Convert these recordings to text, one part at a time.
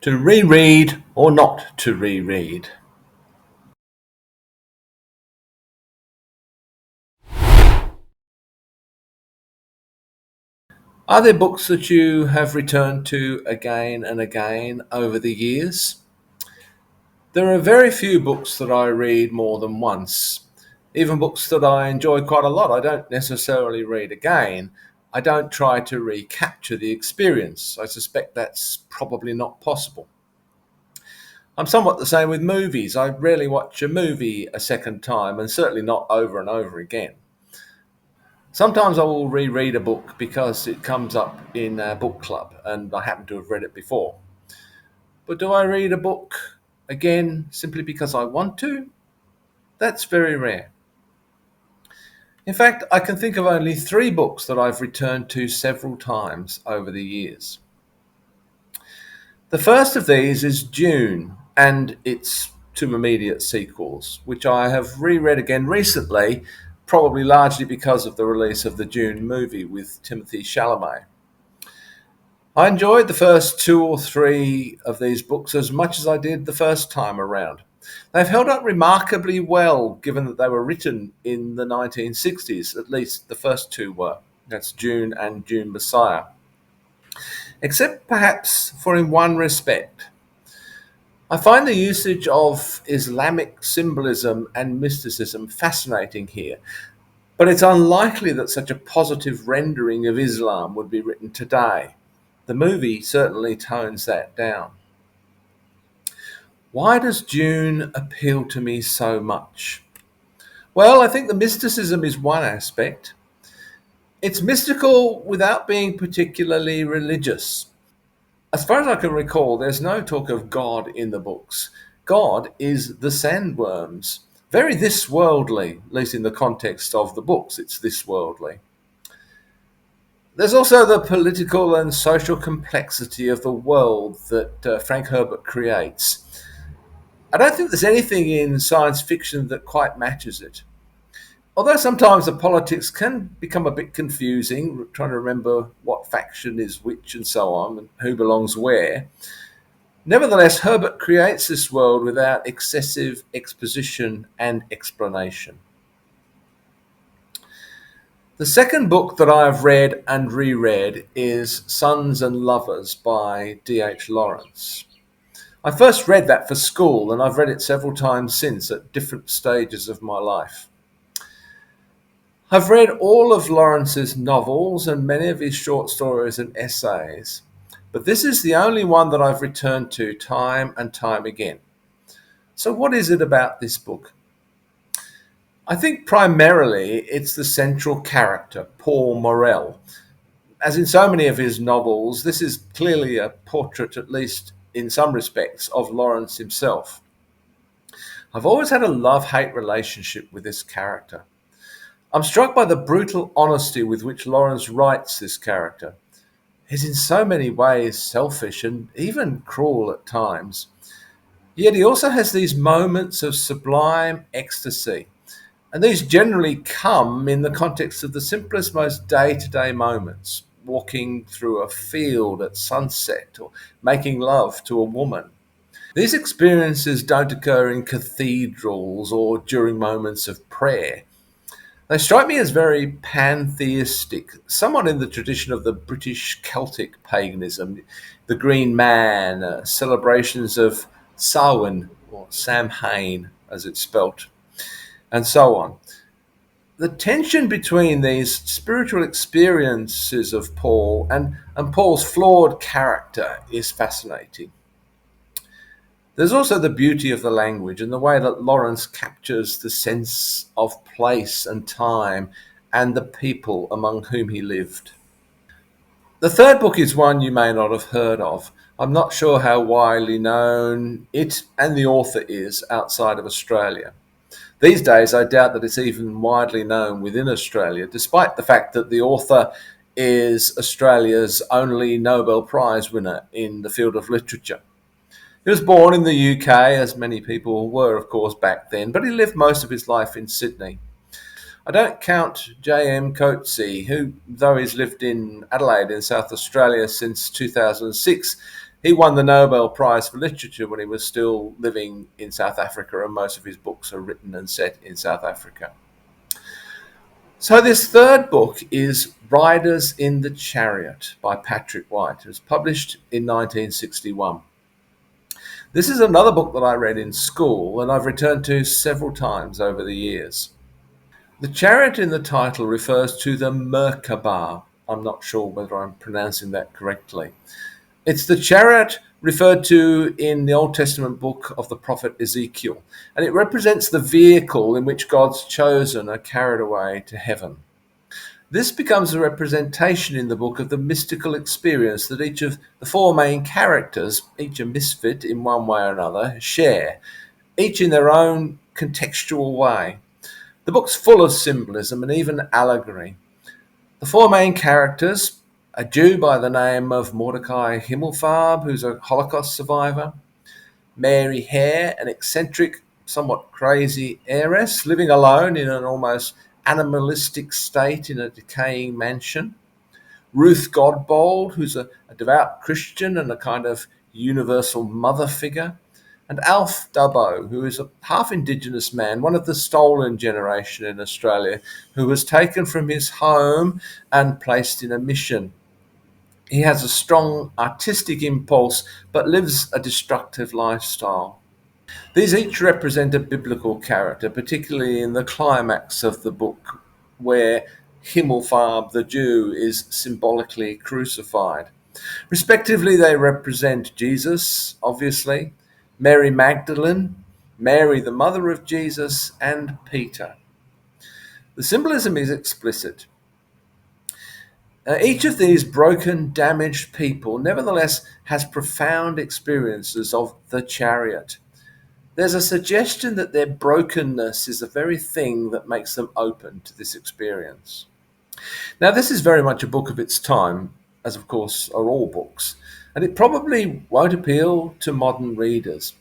To reread or not to reread? Are there books that you have returned to again and again over the years? There are very few books that I read more than once. Even books that I enjoy quite a lot, I don't necessarily read again. I don't try to recapture the experience. I suspect that's probably not possible. I'm somewhat the same with movies. I rarely watch a movie a second time, and certainly not over and over again. Sometimes I will reread a book because it comes up in a book club and I happen to have read it before. But do I read a book again simply because I want to? That's very rare. In fact, I can think of only three books that I've returned to several times over the years. The first of these is Dune and its two immediate sequels, which I have reread again recently, probably largely because of the release of the Dune movie with Timothée Chalamet. I enjoyed the first two or three of these books as much as I did the first time around. They've held up remarkably well given that they were written in the 1960s, at least the first two were. That's Dune and Dune Messiah. Except perhaps for in one respect. I find the usage of Islamic symbolism and mysticism fascinating here, but it's unlikely that such a positive rendering of Islam would be written today. The movie certainly tones that down. Why does Dune appeal to me so much? Well, I think the mysticism is one aspect. It's mystical without being particularly religious. As far as I can recall, there's no talk of God in the books. God is the sandworms. Very this worldly, at least in the context of the books, it's this worldly. There's also the political and social complexity of the world that Frank Herbert creates. I don't think there's anything in science fiction that quite matches it. Although sometimes the politics can become a bit confusing, trying to remember what faction is which and so on, and who belongs where. Nevertheless, Herbert creates this world without excessive exposition and explanation. The second book that I've read and reread is Sons and Lovers by D.H. Lawrence. I first read that for school, and I've read it several times since at different stages of my life. I've read all of Lawrence's novels and many of his short stories and essays, but this is the only one that I've returned to time and time again. So, what is it about this book? I think primarily it's the central character, Paul Morrell. As in so many of his novels, this is clearly a portrait, at least in some respects, of Lawrence himself. I've always had a love hate relationship with this character. I'm struck by the brutal honesty with which Lawrence writes this character. He's in so many ways selfish and even cruel at times. Yet he also has these moments of sublime ecstasy. And these generally come in the context of the simplest, most day to day moments, walking through a field at sunset or making love to a woman. These experiences don't occur in cathedrals or during moments of prayer. They strike me as very pantheistic, somewhat in the tradition of the British Celtic paganism, the Green Man, celebrations of Samhain, or Samhain as it's spelt, and so on. The tension between these spiritual experiences of Paul and Paul's flawed character is fascinating. There's also the beauty of the language and the way that Lawrence captures the sense of place and time and the people among whom he lived. The third book is one you may not have heard of. I'm not sure how widely known it and the author is outside of Australia. These days, I doubt that it's even widely known within Australia, despite the fact that the author is Australia's only Nobel Prize winner in the field of literature. He was born in the UK, as many people were, of course, back then, but he lived most of his life in Sydney. I don't count J.M. Coetzee, who, though he's lived in Adelaide in South Australia since 2006, He won the Nobel Prize for Literature when he was still living in South Africa, and most of his books are written and set in South Africa. So this third book is Riders in the Chariot by Patrick White. It was published in 1961. This is another book that I read in school and I've returned to several times over the years. The chariot in the title refers to the Merkabah. I'm not sure whether I'm pronouncing that correctly. It's the chariot referred to in the Old Testament book of the prophet Ezekiel, and it represents the vehicle in which God's chosen are carried away to heaven. This becomes a representation in the book of the mystical experience that each of the four main characters, each a misfit in one way or another, share, each in their own contextual way. The book's full of symbolism and even allegory. The four main characters: a Jew by the name of Mordecai Himmelfarb, who's a Holocaust survivor; Mary Hare, an eccentric, somewhat crazy heiress living alone in an almost animalistic state in a decaying mansion; Ruth Godbold, who's a devout Christian and a kind of universal mother figure; and Alf Dubbo, who is a half Indigenous man, one of the stolen generation in Australia, who was taken from his home and placed in a mission. He has a strong artistic impulse but lives a destructive lifestyle. These each represent a biblical character, particularly in the climax of the book, where Himmelfarb the Jew is symbolically crucified. Respectively, they represent Jesus, obviously, Mary Magdalene, Mary, the mother of Jesus, and Peter. The symbolism is explicit. Each of these broken, damaged people, nevertheless, has profound experiences of the chariot. There's a suggestion that their brokenness is the very thing that makes them open to this experience. Now, this is very much a book of its time, as of course are all books, and it probably won't appeal to modern readers.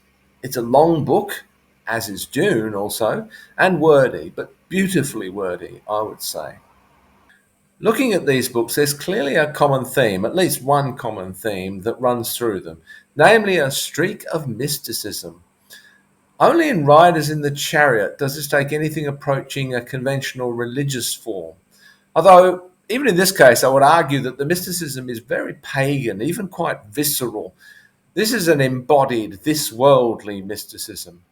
It's a long book, as is Dune also, and wordy, but beautifully wordy, I would say. Looking at these books, there's clearly a common theme, at least one common theme that runs through them, namely a streak of mysticism. Only in Riders in the Chariot does this take anything approaching a conventional religious form. Although, even in this case, I would argue that the mysticism is very pagan, even quite visceral. This is an embodied, this worldly mysticism.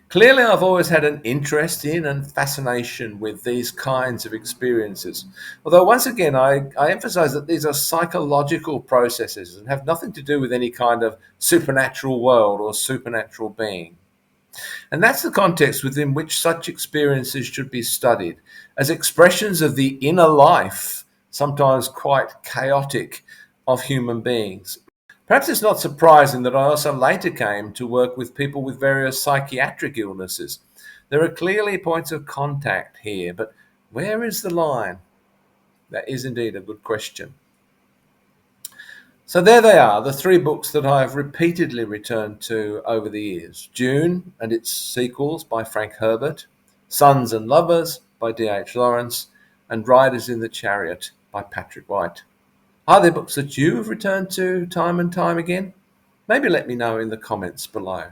Clearly, I've always had an interest in and fascination with these kinds of experiences. Although, once again, I emphasize that these are psychological processes and have nothing to do with any kind of supernatural world or supernatural being. And that's the context within which such experiences should be studied, as expressions of the inner life, sometimes quite chaotic, of human beings. Perhaps it's not surprising that I also later came to work with people with various psychiatric illnesses. There are clearly points of contact here, but where is the line? That is indeed a good question. So there they are, the three books that I have repeatedly returned to over the years: Dune and its sequels by Frank Herbert, Sons and Lovers by D.H. Lawrence, and Riders in the Chariot by Patrick White. Are there books that you have returned to time and time again? Maybe let me know in the comments below.